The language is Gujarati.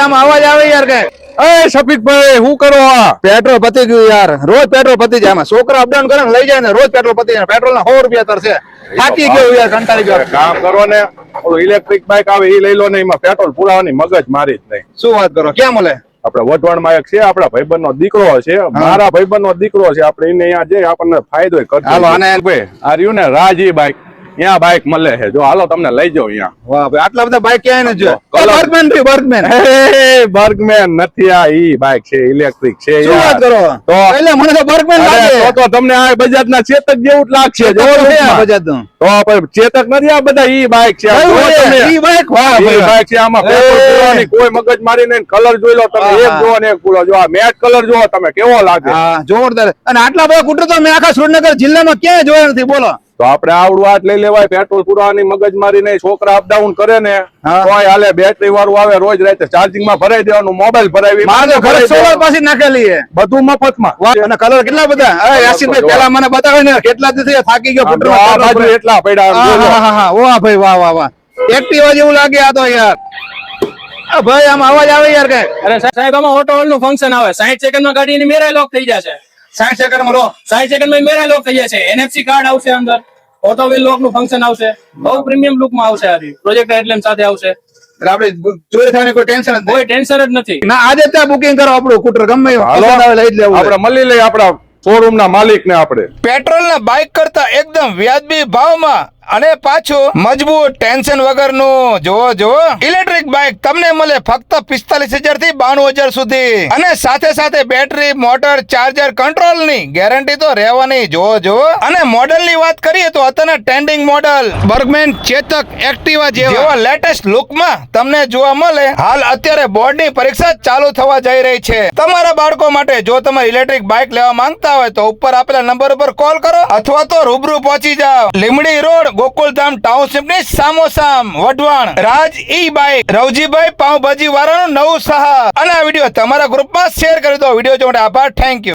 આમ અવાજ આવે યાર કે એ શફીકભાઈ શું કરો આ પેટ્રોલ પતી ગયું યાર, રોજ પેટ્રોલ પતી જાય. છોકરા અપડાઉન કરે ને લઈ જાય ને રોજ પેટ્રોલ પતી જાય. પેટ્રોલ ના 100 રૂપિયા તરશે. થાકી ગયો યાર, કંટાળી ગયો. કામ કરો ને ઓલું ઇલેક્ટ્રિક બાઇક આવે એ લઈ લો ને, એમાં પેટ્રોલ પુરાવાની મગજ મારી જ નહીં. શું વાત કરો, ક્યાં મળે? આપડે વઢવાણ માં એક છે, આપડા ભાઈબંધ નો દીકરો છે, મારા ભાઈબંધ નો દીકરો છે. આપડે એને અહીંયા જઈ આપણને ફાયદો કરજો. હાલો આને ભાઈ આ રહ્યું ને રાજી બાઇક, ત્યાં બાઇક મળે છે. જો હાલો તમને લઈ જાઓ અહીંયા. વાહ ભાઈ, આટલા બધા બાઇક ક્યાંય નથી જોયા. બર્ગમેન થી બર્ગમેન. બર્ગમેન નથી, આ ઈ બાઇક છે, ઇલેક્ટ્રિક છે. શું વાત કરો? તો એટલે મને તો બર્ગમેન લાગે. તો તમને આ બજાજ ના ચેતક જેવું જ લાગશે. જો બજાજ નું તો પણ ચેતક નથી, આ બધા ઈ બાઇક છે. ઈ બાઇક, વાહ ભાઈ બાઇક છે. આમાં પેટ્રોલ પુરાવાની કોઈ મગજ મારી નહીં. કલર જોઈ લો તમે, એક જોવો ને એક પૂરો જો. આ મેટ કલર જોવો તમે, કેવો લાગે. હા જોરદાર. અને આટલા બધા કુટર તો મેં આખા સુરેન્દ્રનગર જિલ્લામાં ક્યાંય જોયા નથી. બોલો તો આપડે આવડું હાથ લઈ લેવાય. પેટ્રોલ પુરાવાની મગજ મારી નહીં. છોકરા અપડાઉન કરે ને તોય હાલે. બેટરી વાળું આવે, રોજ રાતે ચાર્જિંગ માં ભરાઈ દેવાનું. મોબાઈલ ભરાવી, મારે તો ઘરે સોલાર પાછી નાખેલી છે. બધું મફત માં. અને કલર કેટલા બધા. અરે યાસીનભાઈ પેલા મને બતાવે ને, કેટલા દિવસે થાકી ગયો કુટર આ બાજુ એટલા પડ્યા. વાહ ભાઈ, વાહ વાહ વાહ. એક્ટિવા જેવું લાગે આ તો યાર. ભાઈ આમ અવાજ આવે યાર કે અરે સાહેબ, આમાં ઓટો હોલ્ડ નું ફંક્શન આવે. 60 સેકન્ડ માં ગાડીની મેરા લોક થઈ જશે. 60 સેકન્ડ માં લો. 60 સેકન્ડ માં મેરા લોક થઈ જશે. NFC કાર્ડ આવશે અંદર. ઓટો વ્હીલ લોક નું ફંક્શન આવશે. બહુ પ્રીમિયમ લુક માં આવશે. આ પ્રોજેક્ટ હેડલેમ્પ સાથે આવશે. આપણે ચોરી થવાની કોઈ ટેન્શન જ કોઈ ટેન્શન જ નથી. ના. આજે ત્યાં બુકિંગ કરો આપણું કુટર ગમે પસંદ આવે લઈ જ લેવું. આપડે મળી લઈએ આપડા શોરૂમ ના માલિક ને. આપડે પેટ્રોલ ના બાઇક કરતા એકદમ વ્યાજબી ભાવમાં અને પાછું મજબૂત ટેન્શન વગરનું જોવો ઇલેક્ટ્રિક બાઇક તમને મળે ફક્ત 45,000 થી 92,000 સુધી. અને સાથે સાથે બેટરી, મોટર, ચાર્જર, કંટ્રોલ ની ગેરંટી તો રહેવાની. જોવો અને મોડેલ ની વાત કરીએ તો અત્યારના trending model Burgman, Chetak, Activa જેવા લેટેસ્ટ લુકમાં તમને જોવા મળે. હાલ અત્યારે બોર્ડ ની પરીક્ષા ચાલુ થવા જઈ રહી છે. તમારા બાળકો માટે જો તમે ઇલેક્ટ્રિક બાઇક લેવા માંગતા હોય તો ઉપર આપેલા નંબર ઉપર કોલ કરો અથવા તો રૂબરૂ પહોંચી જાઓ. લીમડી રોડ, ગોકુલધામ ટાઉનશીપ ની સામોસામ, વઢવાણ. રાજ ઈ બાઇક, રવજીભાઈ પાઉંભાજી વાળાનું નવું શહર. અને આ વિડીયો તમારા ગ્રુપમાં શેર કરી દો. વિડીયો જોવા માટે આભાર. Thank you.